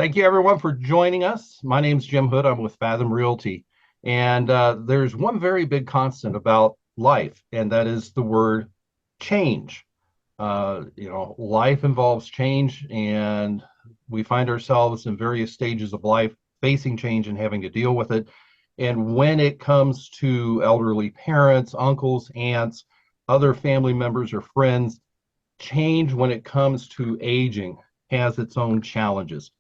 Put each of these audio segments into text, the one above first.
Thank you, everyone, for joining us. My name's Jim Hood. I'm with Fathom Realty. And there's one very big constant about life, and that is the word change. Life involves change, and we find ourselves in various stages of life facing change and having to deal with it. And when it comes to elderly parents, uncles, aunts, other family members, or friends, change when it comes to aging has its own challenges.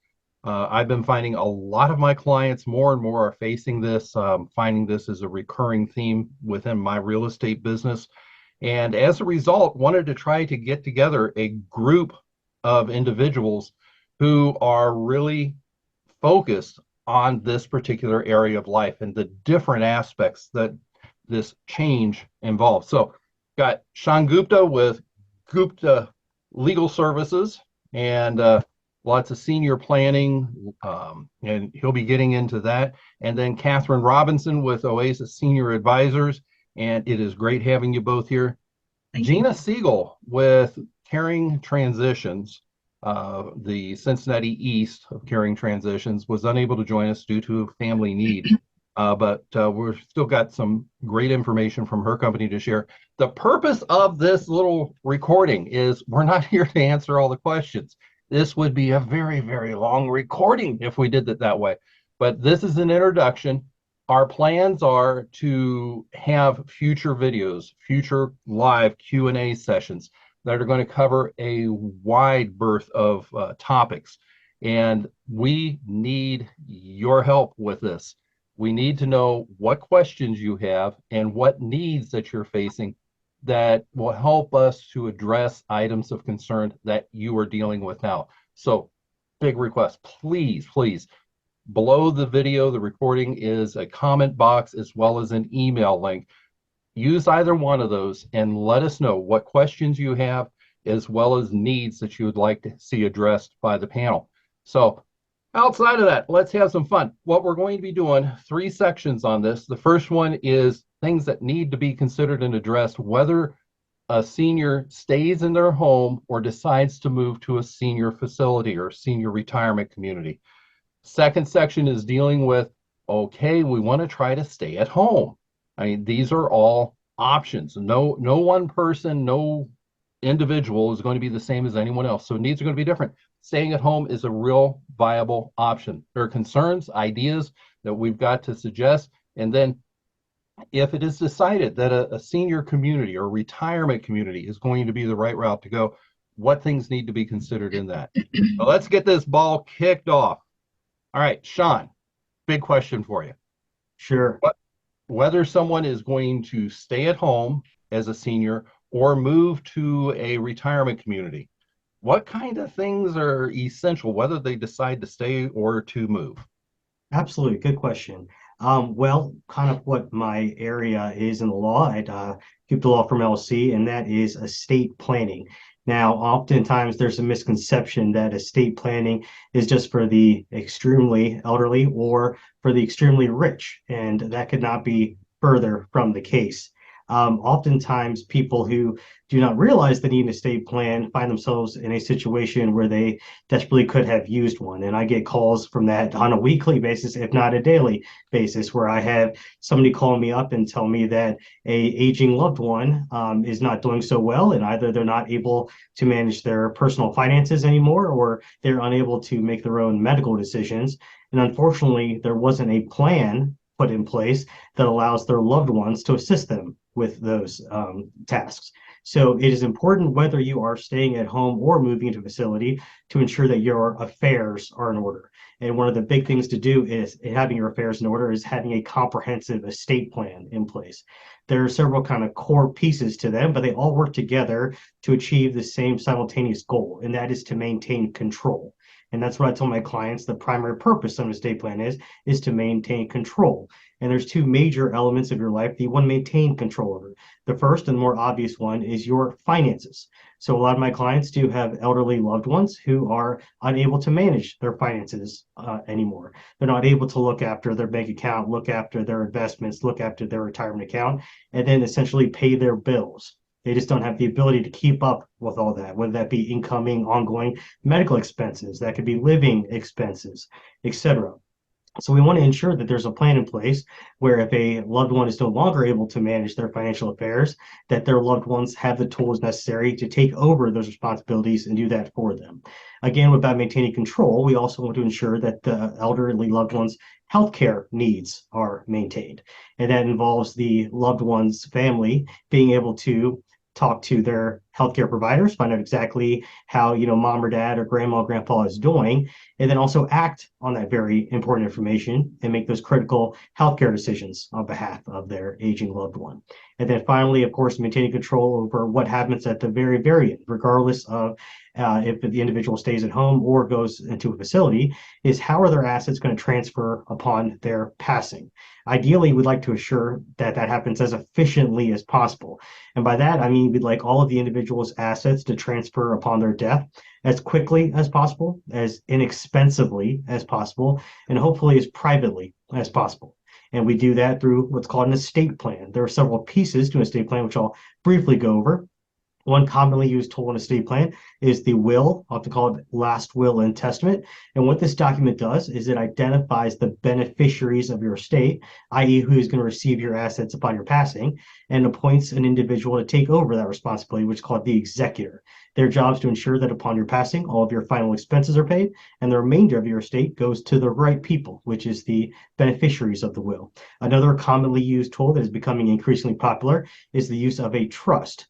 I've been finding a lot of my clients more and more are facing this, finding this as a recurring theme within my real estate business. And as a result, wanted to try to get together a group of individuals who are really focused on this particular area of life and the different aspects that this change involves. So, got Sean Gupta with Gupta Legal Services and lots of senior planning, and he'll be getting into that. And then Catherine Robinson with Oasis Senior Advisors, and it is great having you both here. Thank you. Gina Siegel with Caring Transitions, the Cincinnati East of Caring Transitions, was unable to join us due to family need. But we've still got some great information from her company to share. The purpose of this little recording is we're not here to answer all the questions. This would be a very, very long recording if we did it that way. But this is an introduction. Our plans are to have future videos, future live Q&A sessions that are going to cover a wide berth of topics. And we need your help with this. We need to know what questions you have and what needs that you're facing that will help us to address items of concern that you are dealing with now. So, big request, please, please, below the video, the recording is a comment box as well as an email link. Use either one of those and let us know what questions you have as well as needs that you would like to see addressed by the panel. So, outside of that, let's have some fun. What we're going to be doing, 3 sections on this. The first one is things that need to be considered and addressed, whether a senior stays in their home or decides to move to a senior facility or senior retirement community. Second section is dealing with, okay, we want to try to stay at home. I mean, these are all options. No one person, no individual is going to be the same as anyone else. So needs are going to be different. Staying at home is a real viable option. There are concerns, ideas that we've got to suggest. And then if it is decided that a senior community or retirement community is going to be the right route to go, what things need to be considered in that? So let's get this ball kicked off. All right, Sean, big question for you. Sure. Whether someone is going to stay at home as a senior or move to a retirement community, what kind of things are essential, whether they decide to stay or to move? Absolutely. Good question. Well, kind of what my area is in the law at Keep the Law Firm LLC, and that is estate planning. Now, oftentimes there's a misconception that estate planning is just for the extremely elderly or for the extremely rich, and that could not be further from the case. Oftentimes, people who do not realize they need an estate plan find themselves in a situation where they desperately could have used one. And I get calls from that on a weekly basis, if not a daily basis, where I have somebody call me up and tell me that a aging loved one is not doing so well, and either they're not able to manage their personal finances anymore, or they're unable to make their own medical decisions. And unfortunately, there wasn't a plan put in place that allows their loved ones to assist them with those tasks. So it is important, whether you are staying at home or moving into a facility, to ensure that your affairs are in order. And one of the big things to do is having your affairs in order is having a comprehensive estate plan in place. There are several kind of core pieces to them, but they all work together to achieve the same simultaneous goal, and that is to maintain control. And that's what I tell my clients the primary purpose of an estate plan is to maintain control. And there's 2 major elements of your life that you want to maintain control over. The first and more obvious one is your finances. So a lot of my clients do have elderly loved ones who are unable to manage their finances anymore. They're not able to look after their bank account, look after their investments, look after their retirement account, and then essentially pay their bills. They just don't have the ability to keep up with all that, whether that be incoming, ongoing medical expenses, that could be living expenses, etc. So we want to ensure that there's a plan in place where if a loved one is no longer able to manage their financial affairs, that their loved ones have the tools necessary to take over those responsibilities and do that for them. Again, about maintaining control, we also want to ensure that the elderly loved ones' healthcare needs are maintained. And that involves the loved one's family being able to talk to their healthcare providers, find out exactly how, mom or dad or grandma or grandpa is doing, and then also act on that very important information and make those critical healthcare decisions on behalf of their aging loved one. And then finally, of course, maintaining control over what happens at the very, very end, regardless of if the individual stays at home or goes into a facility, is how are their assets going to transfer upon their passing. Ideally, we'd like to assure that that happens as efficiently as possible. And by that, I mean we'd like all of the individual's assets to transfer upon their death as quickly as possible, as inexpensively as possible, and hopefully as privately as possible. And we do that through what's called an estate plan. There are several pieces to an estate plan, which I'll briefly go over. One commonly used tool in estate plan is the will, often called last will and testament. And what this document does is it identifies the beneficiaries of your estate, i.e., who is going to receive your assets upon your passing, and appoints an individual to take over that responsibility, which is called the executor. Their job is to ensure that upon your passing, all of your final expenses are paid, and the remainder of your estate goes to the right people, which is the beneficiaries of the will. Another commonly used tool that is becoming increasingly popular is the use of a trust.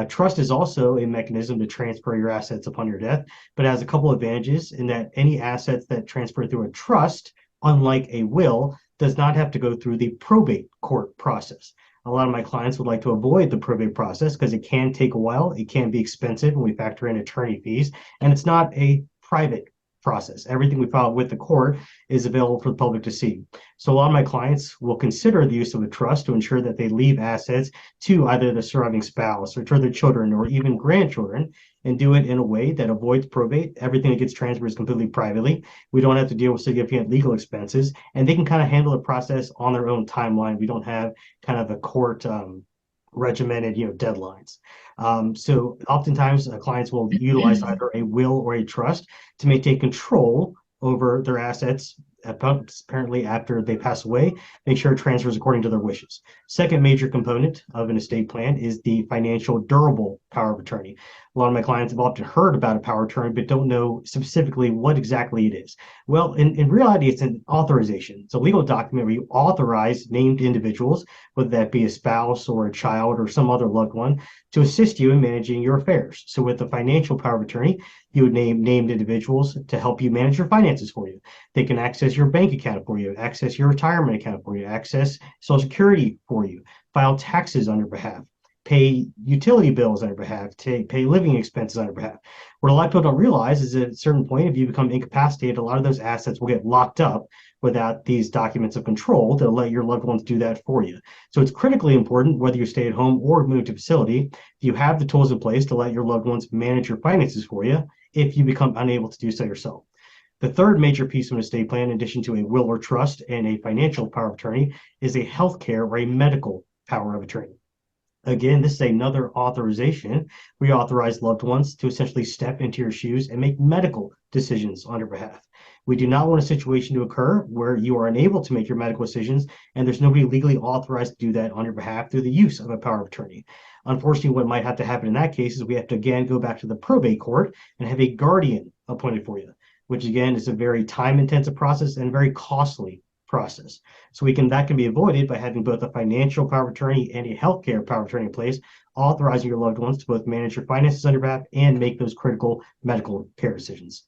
Trust is also a mechanism to transfer your assets upon your death, but it has a couple advantages in that any assets that transfer through a trust, unlike a will, does not have to go through the probate court process. A lot of my clients would like to avoid the probate process because it can take a while, it can be expensive when we factor in attorney fees, and it's not a private process. Everything we file with the court is available for the public to see. So a lot of my clients will consider the use of a trust to ensure that they leave assets to either the surviving spouse or to their children or even grandchildren, and do it in a way that avoids probate. Everything that gets transferred is completely privately. We don't have to deal with significant legal expenses, and they can kind of handle the process on their own timeline. We don't have kind of a court regimented, deadlines. So oftentimes clients will utilize either a will or a trust to maintain control over their assets apparently after they pass away, make sure it transfers according to their wishes. Second major component of an estate plan is the financial durable power of attorney. A lot of my clients have often heard about a power of attorney, but don't know specifically what exactly it is. Well, in reality, it's an authorization. It's a legal document where you authorize named individuals, whether that be a spouse or a child or some other loved one, to assist you in managing your affairs. So with the financial power of attorney, you would name named individuals to help you manage your finances for you. They can access your bank account for you, access your retirement account for you, access Social Security for you, file taxes on your behalf, pay utility bills on your behalf, pay living expenses on your behalf. What a lot of people don't realize is at a certain point, if you become incapacitated, a lot of those assets will get locked up without these documents of control to let your loved ones do that for you. So it's critically important, whether you stay at home or move to facility, you have the tools in place to let your loved ones manage your finances for you if you become unable to do so yourself. The third major piece of an estate plan, in addition to a will or trust and a financial power of attorney, is a healthcare or a medical power of attorney. Again, this is another authorization. We authorize loved ones to essentially step into your shoes and make medical decisions on your behalf. We do not want a situation to occur where you are unable to make your medical decisions and there's nobody legally authorized to do that on your behalf through the use of a power of attorney. Unfortunately, what might have to happen in that case is we have to again go back to the probate court and have a guardian appointed for you, which again is a very time-intensive process and very costly process. So that can be avoided by having both a financial power of attorney and a healthcare power of attorney in place, authorizing your loved ones to both manage your finances on your behalf and make those critical medical care decisions.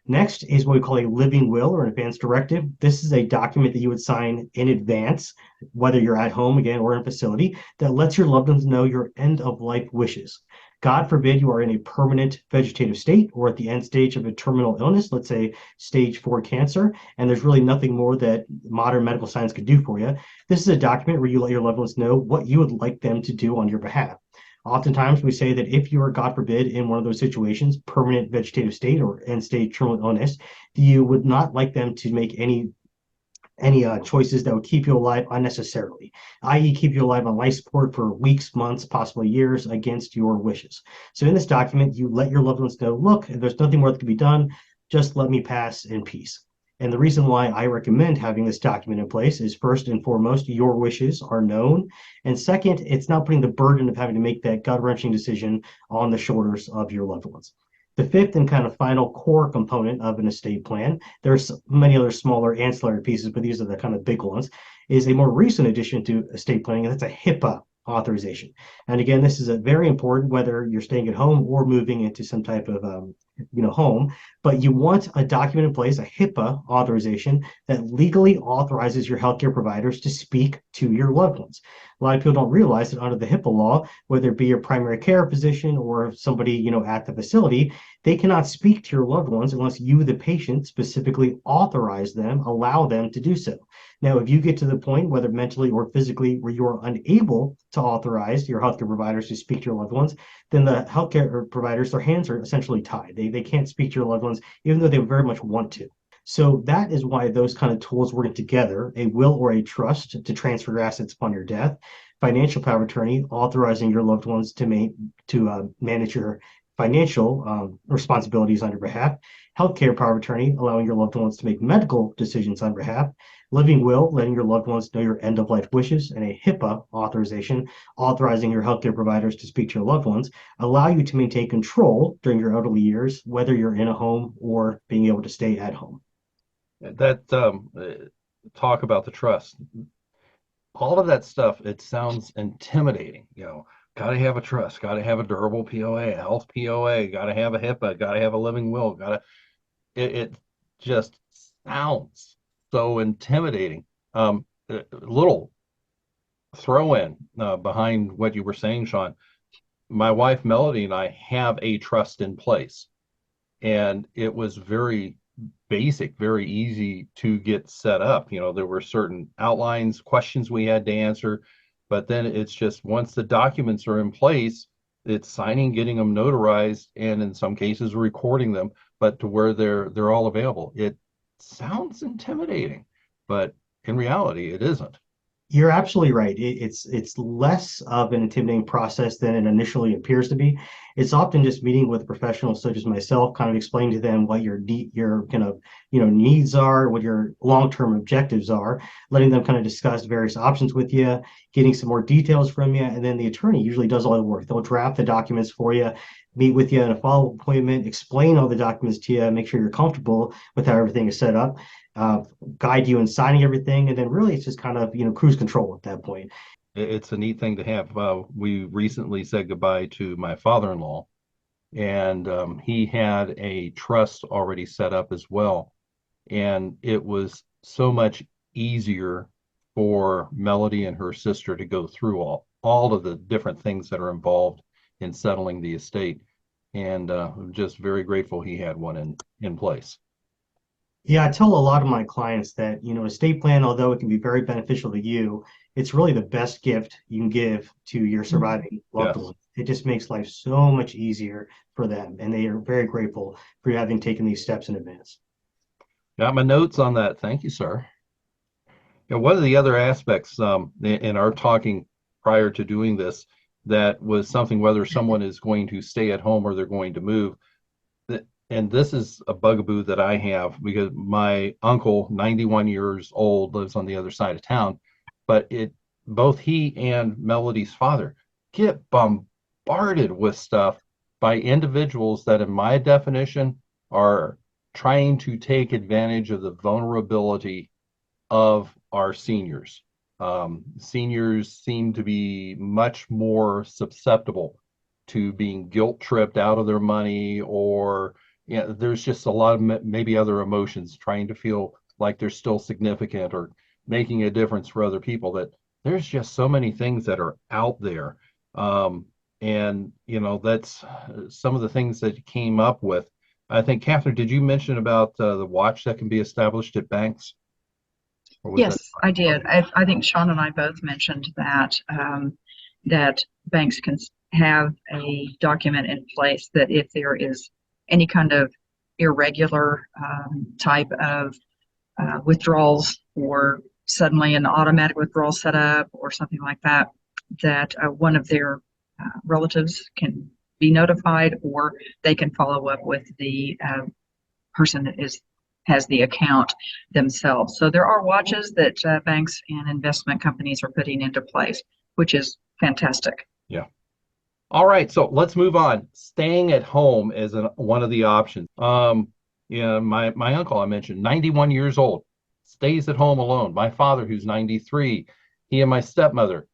Next is what we call a living will or an advance directive. This is a document that you would sign in advance, whether you're at home again or in a facility, that lets your loved ones know your end of life wishes. God forbid you are in a permanent vegetative state or at the end stage of a terminal illness, let's say stage 4 cancer, and there's really nothing more that modern medical science could do for you. This is a document where you let your loved ones know what you would like them to do on your behalf. Oftentimes, we say that if you are, God forbid, in one of those situations, permanent vegetative state or end stage terminal illness, you would not like them to make any choices that would keep you alive unnecessarily, i.e., keep you alive on life support for weeks, months, possibly years against your wishes. So in this document, you let your loved ones know, look, there's nothing more that can be done. Just let me pass in peace. And the reason why I recommend having this document in place is first and foremost, your wishes are known. And second, it's not putting the burden of having to make that gut wrenching decision on the shoulders of your loved ones. The fifth and kind of final core component of an estate plan, there's many other smaller ancillary pieces, but these are the kind of big ones, is a more recent addition to estate planning, and that's a HIPAA authorization. And again, this is a very important whether you're staying at home or moving into some type of home, but you want a document in place, a HIPAA authorization that legally authorizes your healthcare providers to speak to your loved ones. A lot of people don't realize that under the HIPAA law, whether it be your primary care physician or somebody, at the facility, they cannot speak to your loved ones unless you, the patient, specifically authorize them, allow them to do so. Now, if you get to the point, whether mentally or physically, where you are unable to authorize your healthcare providers to speak to your loved ones, then the healthcare providers, their hands are essentially tied. They can't speak to your loved ones, even though they very much want to. So that is why those kind of tools working together, a will or a trust to transfer assets upon your death, financial power of attorney authorizing your loved ones to manage your financial responsibilities on your behalf, healthcare power of attorney allowing your loved ones to make medical decisions on behalf, living will letting your loved ones know your end of life wishes, and a HIPAA authorization authorizing your healthcare providers to speak to your loved ones allow you to maintain control during your elderly years, whether you're in a home or being able to stay at home. That talk about the trust, all of that stuff, it sounds intimidating. Got to have a trust, got to have a durable POA, a health POA, got to have a HIPAA, got to have a living will, it just sounds so intimidating. A little throw in behind what you were saying, Sean. My wife Melody and I have a trust in place, and it was very basic, very easy to get set up. There were certain outlines, questions we had to answer, but then it's just once the documents are in place, it's signing, getting them notarized, and in some cases recording them, but to where they're all available. It sounds intimidating, but in reality, it isn't. You're absolutely right. It's less of an intimidating process than it initially appears to be. It's often just meeting with professionals such as myself, kind of explain to them what your kind of needs are, what your long-term objectives are, letting them kind of discuss various options with you, getting some more details from you, and then the attorney usually does all the work. They'll draft the documents for you, meet with you in a follow-up appointment, explain all the documents to you, make sure you're comfortable with how everything is set up, uh, guide you in signing everything, and then really it's just kind of cruise control at that point. It's a neat thing to have. We recently said goodbye to my father-in-law, and he had a trust already set up as well. And it was so much easier for Melody and her sister to go through all of the different things that are involved in settling the estate. And I'm just very grateful he had one in place. Yeah, I tell a lot of my clients that, estate plan, although it can be very beneficial to you, it's really the best gift you can give to your surviving loved Yes. ones. It just makes life so much easier for them, and they are very grateful for you having taken these steps in advance. Got my notes on that. Thank you, sir. One of the other aspects in our talking prior to doing this that was something whether someone is going to stay at home or they're going to move. And this is a bugaboo that I have because my uncle, 91 years old, lives on the other side of town, but both he and Melody's father get bombarded with stuff by individuals that, in my definition, are trying to take advantage of the vulnerability of our seniors. Seniors seem to be much more susceptible to being guilt tripped out of their money, or there's just a lot of maybe other emotions trying to feel like they're still significant or making a difference for other people. That there's just so many things that are out there. And that's some of the things that you came up with. I think, Catherine, did you mention about the watch that can be established at banks? Or was that? Yes, I did. I think Sean and I both mentioned that that banks can have a document in place that if there is any kind of irregular type of withdrawals or suddenly an automatic withdrawal set up or something like that, that one of their relatives can be notified, or they can follow up with the person that has the account themselves. So there are watches that banks and investment companies are putting into place, which is fantastic. Yeah. All right, so let's move on. Staying at home is one of the options. Yeah, my uncle I mentioned, 91 years old, stays at home alone. My father, who's 93, he and my stepmother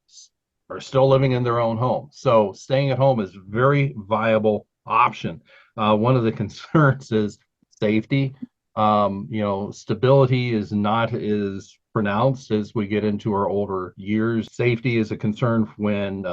are still living in their own home. So staying at home is a very viable option. One of the concerns is safety. Stability is not as pronounced as we get into our older years. Safety is a concern when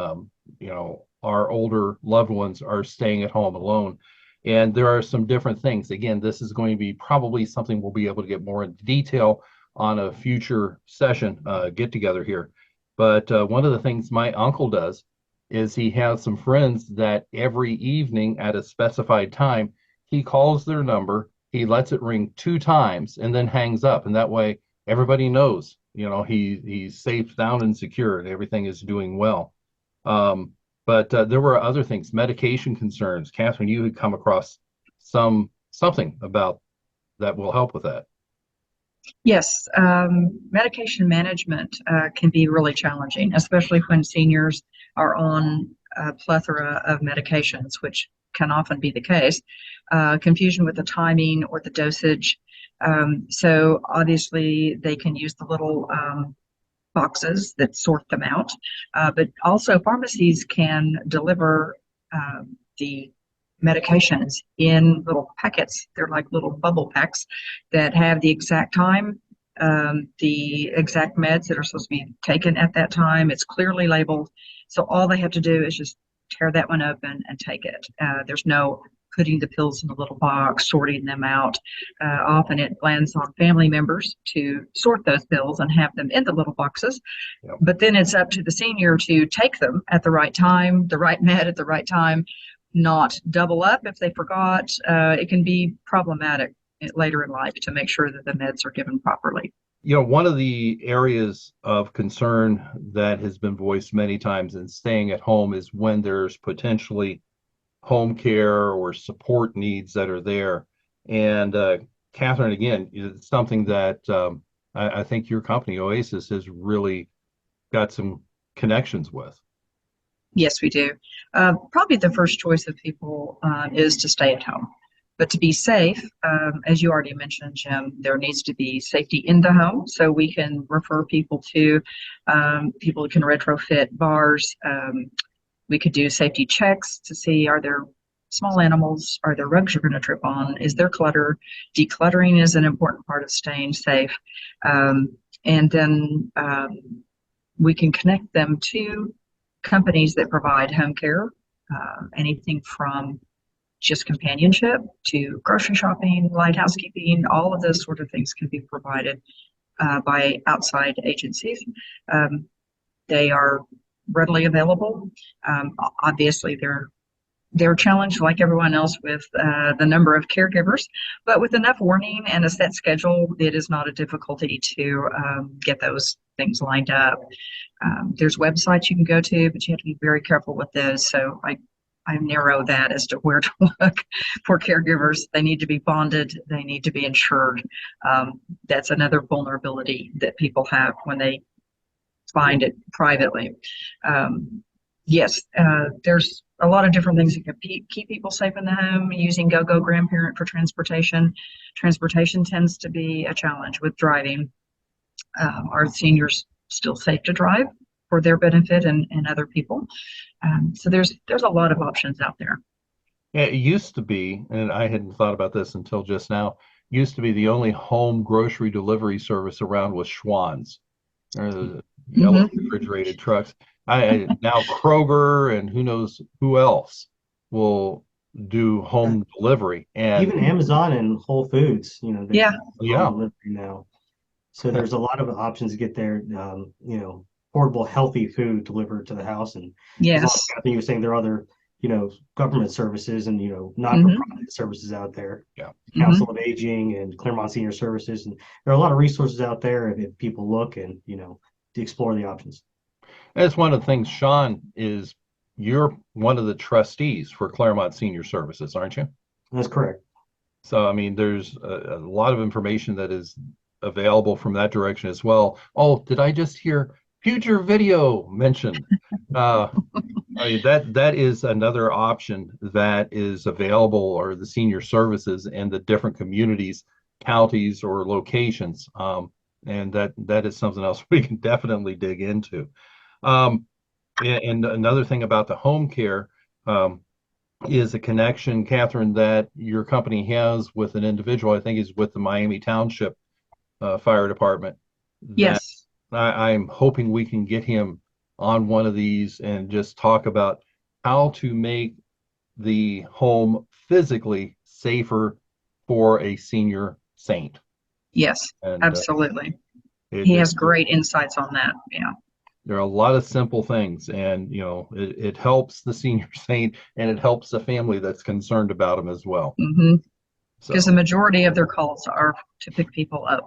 our older loved ones are staying at home alone. And there are some different things. Again, this is going to be probably something we'll be able to get more into detail on a future session get together here. But one of the things my uncle does is he has some friends that every evening at a specified time, he calls their number, he lets it ring 2 times and then hangs up. And that way everybody knows, he's safe, sound, and secure, and everything is doing well. But there were other things, medication concerns. Catherine, you had come across something about that will help with that. Yes, medication management can be really challenging, especially when seniors are on a plethora of medications, which can often be the case. Confusion with the timing or the dosage. So obviously they can use the little boxes that sort them out, but also pharmacies can deliver the medications in little packets. They're like little bubble packs that have the exact time, the exact meds that are supposed to be taken at that time. It's clearly labeled. So all they have to do is just tear that one open and take it. There's no putting the pills in a little box, sorting them out. Often it lands on family members to sort those pills and have them in the little boxes. Yep. But then it's up to the senior to take them at the right time, the right med at the right time, not double up if they forgot. It can be problematic later in life to make sure that the meds are given properly. One of the areas of concern that has been voiced many times in staying at home is when there's potentially home care or support needs that are there. And Catherine, again, it's something that I think your company, Oasis, has really got some connections with. Yes, we do. Probably the first choice of people is to stay at home. But to be safe, as you already mentioned, Jim, there needs to be safety in the home. So we can refer people to people who can retrofit bars. We could do safety checks to see, are there small animals? Are there rugs you're going to trip on? Is there clutter? Decluttering is an important part of staying safe. And then we can connect them to companies that provide home care, anything from just companionship to grocery shopping, light housekeeping. All of those sort of things can be provided by outside agencies. They are readily available. Obviously, they're challenged like everyone else with the number of caregivers, but with enough warning and a set schedule, it is not a difficulty to get those things lined up. There's websites you can go to, but you have to be very careful with those. So I narrow that as to where to look for caregivers. They need to be bonded. They need to be insured. That's another vulnerability that people have when they find it privately. Yes, there's a lot of different things that can keep people safe in the home. Using GoGo Grandparent for transportation. Transportation tends to be a challenge with driving. Are seniors still safe to drive for their benefit and other people? So there's a lot of options out there. Yeah, it used to be, and I hadn't thought about this until just now, used to be the only home grocery delivery service around was Schwann's. Or the yellow refrigerated trucks. Now Kroger and who knows who else will do home delivery, and Even Amazon and Whole Foods, they Yeah. Yeah. delivery now. So there's a lot of options to get their, portable, healthy food delivered to the house. And as long Yes. as, Kathy, you were saying there are other, government services and, Mm-hmm. not-for-profit services out there. Yeah. Council of Aging and Claremont Senior Services. And there are a lot of resources out there if people look and, to explore the options. That's one of the things, Sean, is you're one of the trustees for Claremont Senior Services, aren't you? That's correct. So, I mean, there's a lot of information that is available from that direction as well. Oh, did I just hear future video mentioned? I mean, that is another option that is available, or the senior services in the different communities, counties, or locations. And that is something else we can definitely dig into. And another thing about the home care is a connection, Catherine, that your company has with an individual. I think is with the Miami Township Fire Department. That Yes. I'm hoping we can get him on one of these and just talk about how to make the home physically safer for a senior saint. Yes, And absolutely. it He just, has great insights on that. Yeah. there are a lot of simple things, and it helps the senior saint, and it helps the family that's concerned about him as well. Mm-hmm. So Because the majority of their calls are to pick people up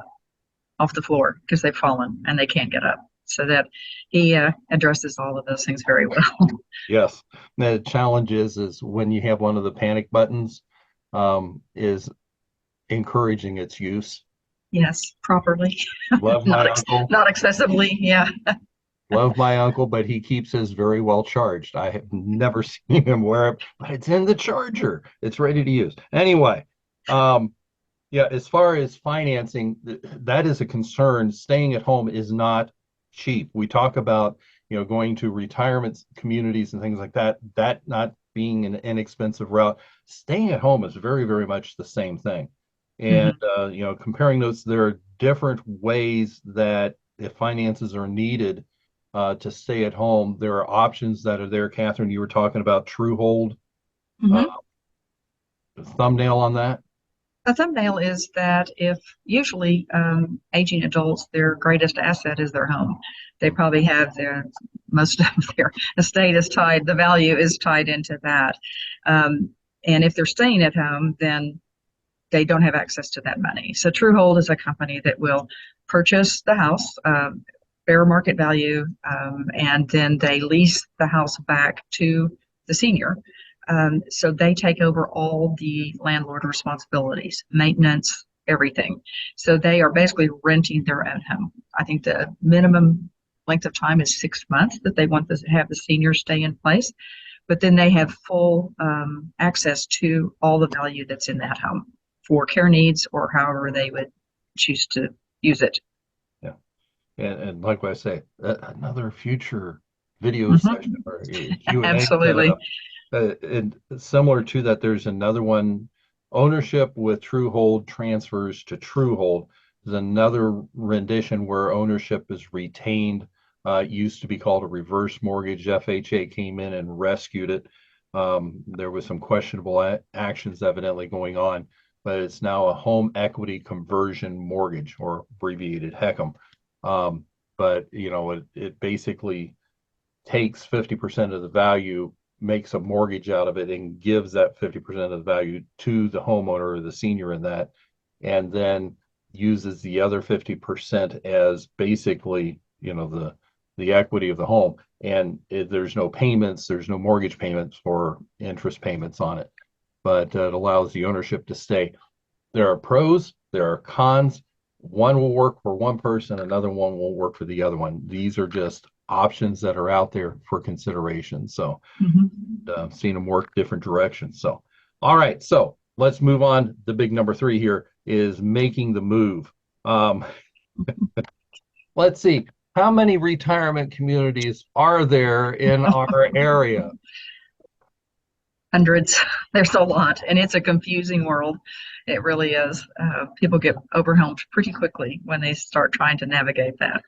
off the floor because they've fallen and they can't get up. So that he addresses all of those things very well. yes, the challenge is when you have one of the panic buttons, is encouraging its use. Yes, properly. Love my uncle. Not excessively. Yeah. Love my uncle, but he keeps his very well charged. I have never seen him wear it, but it's in the charger. It's ready to use. Anyway, yeah, as far as financing, that is a concern. Staying at home is not cheap. We talk about, going to retirement communities and things like that, that not being an inexpensive route. Staying at home is very, very much the same thing. And, comparing those, there are different ways that if finances are needed to stay at home, there are options that are there. Catherine, you were talking about TrueHold. Mm-hmm. Thumbnail on that? A thumbnail is that if usually aging adults, their greatest asset is their home. They probably have most of their estate is tied, the value is tied into that. And if they're staying at home, then they don't have access to that money. So TrueHold is a company that will purchase the house, fair market value, and then they lease the house back to the senior. So they take over all the landlord responsibilities, maintenance, everything. So they are basically renting their own home. I think the minimum length of time is 6 months that they want to have the senior stay in place, but then they have full access to all the value that's in that home for care needs or however they would choose to use it. Yeah. And like I say, another future video session or Q&A. Absolutely. And similar to that, there's another one, ownership with TrueHold transfers to TrueHold. There's another rendition where ownership is retained. It used to be called a reverse mortgage. FHA came in and rescued it. There was some questionable actions evidently going on, but it's now a home equity conversion mortgage, or abbreviated HECM. But it basically takes 50% of the value, makes a mortgage out of it, and gives that 50% of the value to the homeowner or the senior in that, and then uses the other 50% as basically, the equity of the home. And there's no payments, there's no mortgage payments or interest payments on it, but it allows the ownership to stay. There are pros, there are cons. One will work for one person, another one won't work for the other one. These are just options that are out there for consideration. So seen them work different directions. So, all right. So let's move on. The big number 3 here is making the move. Let's see. How many retirement communities are there in our area? Hundreds. There's a lot, and it's a confusing world. It really is. People get overwhelmed pretty quickly when they start trying to navigate that.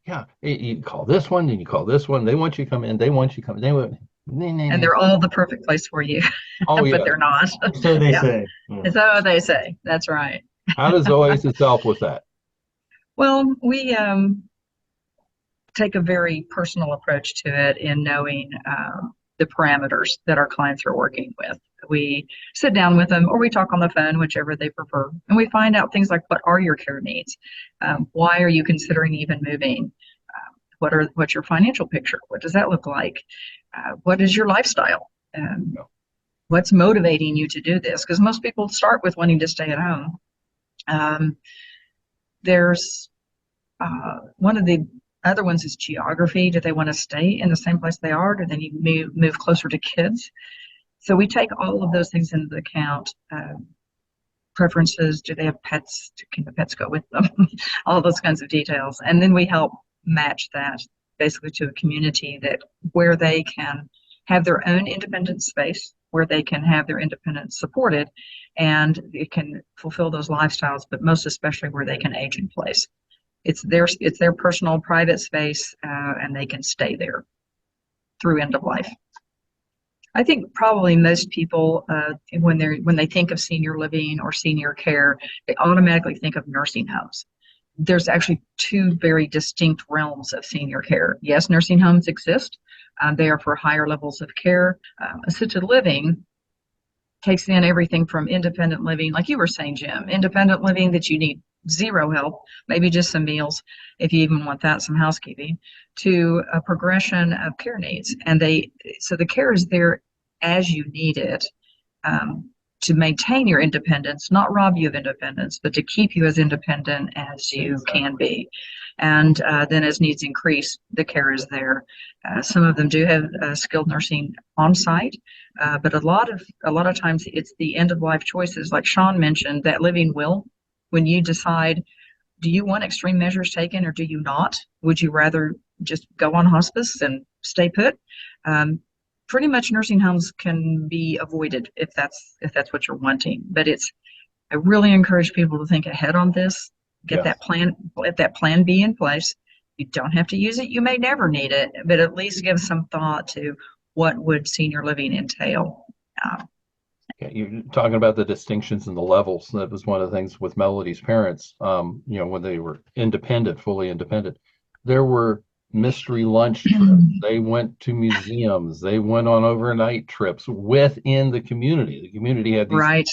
Yeah, you call this one, and you call this one. They want you to come in. They want you to come in. They want, and they're all the perfect place for you. Oh, yeah. But they're not. So they say. Yeah. So they say. That's right. How does Oasis help with that? Well, we take a very personal approach to it in knowing the parameters that our clients are working with. We sit down with them or we talk on the phone, whichever they prefer, and we find out things like, what are your care needs? Why are you considering even moving? What's your financial picture? What does that look like? What is your lifestyle? What's motivating you to do this? Because most people start with wanting to stay at home. There's one of the other ones is geography. Do they want to stay in the same place they are? Do they need to move closer to kids? So we take all of those things into account. Preferences, do they have pets? Can the pets go with them? All those kinds of details. And then we help match that basically to a community that where they can have their own independent space, where they can have their independence supported, and it can fulfill those lifestyles, but most especially where they can age in place. It's their personal private space, and they can stay there through end of life. I think probably most people, when they think of senior living or senior care, they automatically think of nursing homes. There's actually two very distinct realms of senior care. Yes, nursing homes exist. They are for higher levels of care. Assisted living takes in everything from independent living, like you were saying, Jim, independent living that you need zero help, maybe just some meals, if you even want that, some housekeeping, to a progression of care needs. And so the care is there as you need it, to maintain your independence, not rob you of independence, but to keep you as independent as you can be. And then as needs increase, the care is there. Some of them do have skilled nursing on site, but a lot of times it's the end of life choices, like Sean mentioned, that living will. When you decide, do you want extreme measures taken or do you not? Would you rather just go on hospice and stay put? Pretty much nursing homes can be avoided if that's what you're wanting. But I really encourage people to think ahead on this. Get that plan B in place. You don't have to use it. You may never need it, but at least give some thought to what would senior living entail. You're talking about the distinctions and the levels. That was one of the things with Melody's parents. When they were fully independent, there were mystery lunch trips. They went to museums. They went on overnight trips within the community. The community had these. Right.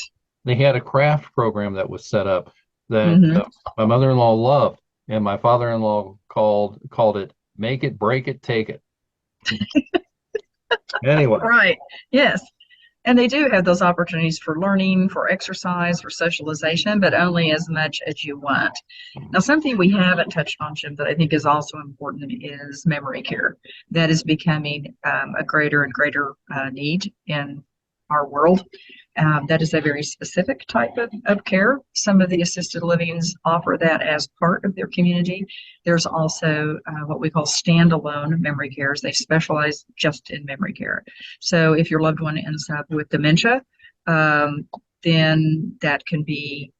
They had a craft program that was set up that my mother-in-law loved, and my father-in-law called it "Make it, break it, take it." Anyway. Right. Yes. And they do have those opportunities for learning, for exercise, for socialization, but only as much as you want. Now, something we haven't touched on, Jim, that I think is also important is memory care. That is becoming a greater and greater need in our world. That is a very specific type of care. Some of the assisted livings offer that as part of their community. There's also what we call standalone memory cares. They specialize just in memory care. So if your loved one ends up with dementia, then that can be,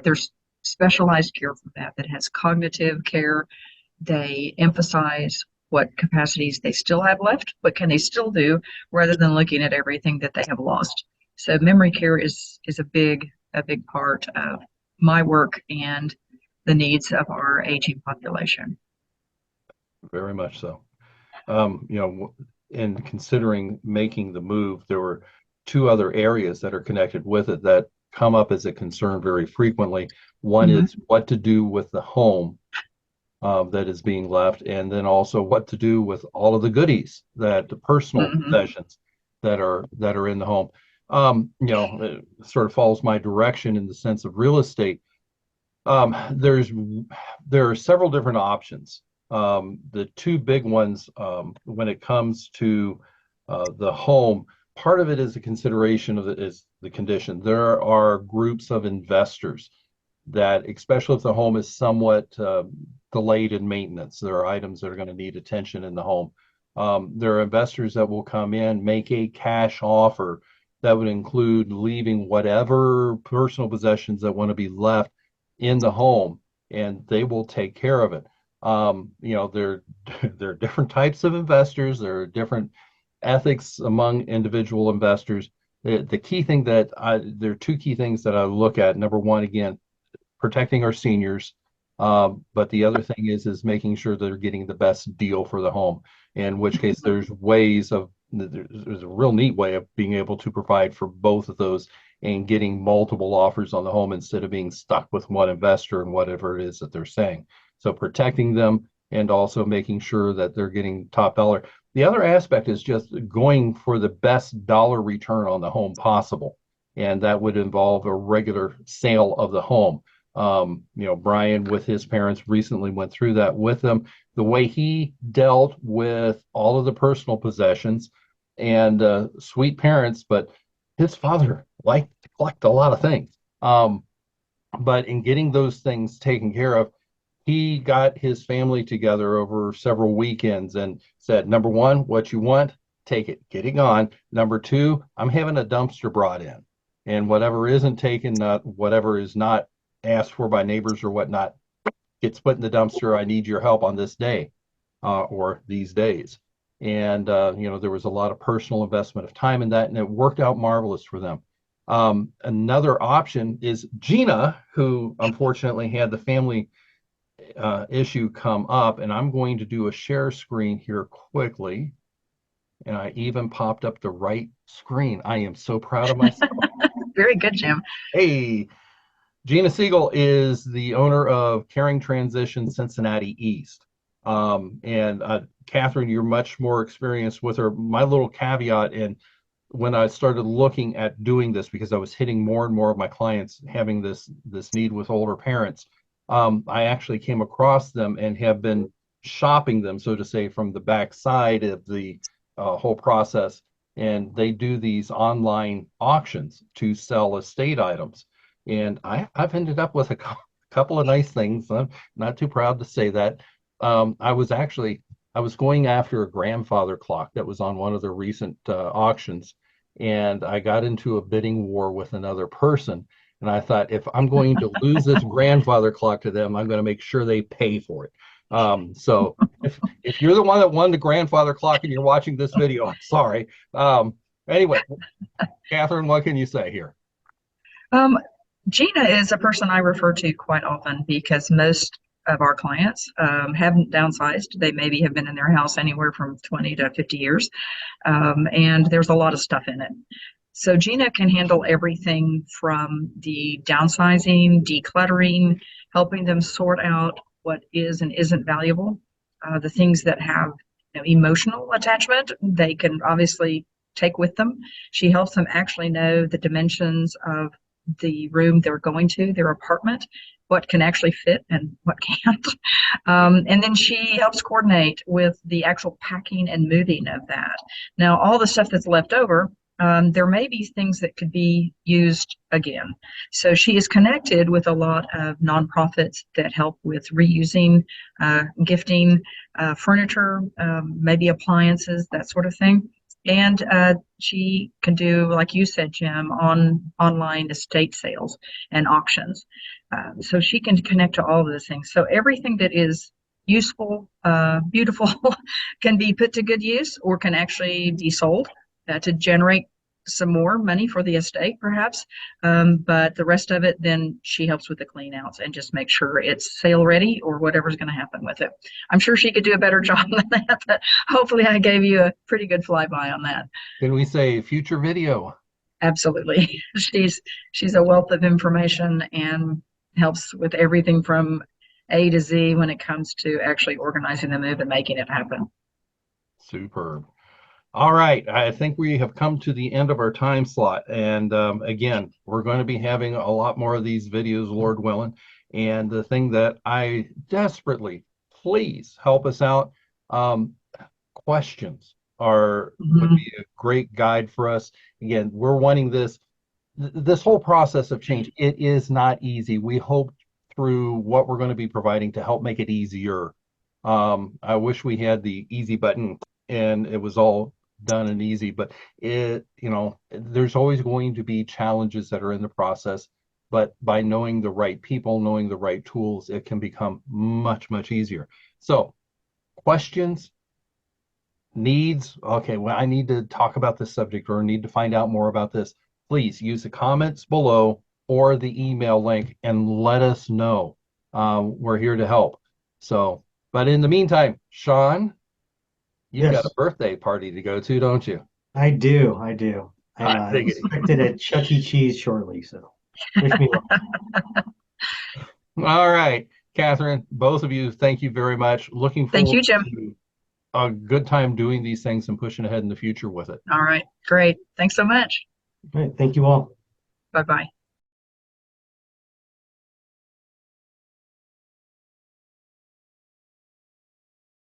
there's specialized care for that has cognitive care. They emphasize what capacities they still have left, what can they still do, rather than looking at everything that they have lost. So memory care is a big part of my work and the needs of our aging population. Very much so. In considering making the move, there were two other areas that are connected with it that come up as a concern very frequently. One is what to do with the home that is being left, and then also what to do with all of the goodies, the personal possessions that are in the home. It sort of follows my direction in the sense of real estate. There are several different options. The two big ones, when it comes to the home, part of it is a consideration is the condition. There are groups of investors that, especially if the home is somewhat delayed in maintenance, there are items that are going to need attention in the home. There are investors that will come in, make a cash offer that would include leaving whatever personal possessions that want to be left in the home, and they will take care of it. There are different types of investors. There are different ethics among individual investors. The key thing there are two key things that I look at. Number one, again, protecting our seniors. But the other thing is making sure they're getting the best deal for the home, in which case there's ways of there's a real neat way of being able to provide for both of those and getting multiple offers on the home instead of being stuck with one investor and whatever it is that they're saying. So protecting them and also making sure that they're getting top dollar. The other aspect is just going for the best dollar return on the home possible. And that would involve a regular sale of the home. Brian with his parents recently went through that with them. The way he dealt with all of the personal possessions and sweet parents, but his father liked to collect a lot of things. But in getting those things taken care of, he got his family together over several weekends and said, number one, what you want, take it, get it gone. Number two, I'm having a dumpster brought in. And whatever isn't taken, whatever is not asked for by neighbors or whatnot, gets put in the dumpster. I need your help on this day or these days. And, there was a lot of personal investment of time in that, and it worked out marvelous for them. Another option is Gina, who unfortunately had the family issue come up, and I'm going to do a share screen here quickly. And I even popped up the right screen. I am so proud of myself. Very good, Jim. Hey, Gina Siegel is the owner of Caring Transition Cincinnati East. And Catherine, you're much more experienced with her. My little caveat, and when I started looking at doing this, because I was hitting more and more of my clients having this need with older parents, I actually came across them and have been shopping them, so to say, from the back side of the whole process. And they do these online auctions to sell estate items. And I've ended up with a couple of nice things. I'm not too proud to say that. I was going after a grandfather clock that was on one of the recent auctions, and I got into a bidding war with another person. And I thought, if I'm going to lose this grandfather clock to them, I'm going to make sure they pay for it. So if you're the one that won the grandfather clock and you're watching this video, I'm sorry. Anyway, Catherine, what can you say here? Gina is a person I refer to quite often because most of our clients haven't downsized. They maybe have been in their house anywhere from 20 to 50 years, and there's a lot of stuff in it. So Gina can handle everything from the downsizing, decluttering, helping them sort out what is and isn't valuable. The things that have emotional attachment, they can obviously take with them. She helps them actually know the dimensions of the room they're going to, their apartment, what can actually fit and what can't. And then she helps coordinate with the actual packing and moving of that. Now, all the stuff that's left over, there may be things that could be used again. So she is connected with a lot of nonprofits that help with reusing, gifting, furniture, maybe appliances, that sort of thing. And she can do, like you said, Jim, online estate sales and auctions. So she can connect to all of those things. So everything that is useful, beautiful, can be put to good use or can actually be sold to generate some more money for the estate, perhaps. But the rest of it, then she helps with the clean outs and just make sure it's sale ready or whatever's going to happen with it. I'm sure she could do a better job than that, but hopefully I gave you a pretty good flyby on that. Can we say future video? Absolutely. She's a wealth of information and helps with everything from A to Z when it comes to actually organizing the move and making it happen. Superb. All right, I think we have come to the end of our time slot. And again, we're going to be having a lot more of these videos, Lord willing. And the thing that I desperately, please help us out, questions would be a great guide for us. Again, we're wanting this whole process of change. It is not easy. We hope through what we're going to be providing to help make it easier. I wish we had the easy button and it was all done and easy, but there's always going to be challenges that are in the process, but by knowing the right people, knowing the right tools, it can become much, much easier. So questions, needs, okay, well, I need to talk about this subject or need to find out more about this, please use the comments below or the email link and let us know. We're here to help. So, but in the meantime, Sean, you've got a birthday party to go to, don't you? I do. And I think expected at Chuck E. Cheese shortly. So wish me luck. All right, Catherine, both of you, thank you very much. Looking Thank forward you, Jim. to a good time doing these things and pushing ahead in the future with it. All right, great. Thanks so much. All right. Thank you all. Bye bye.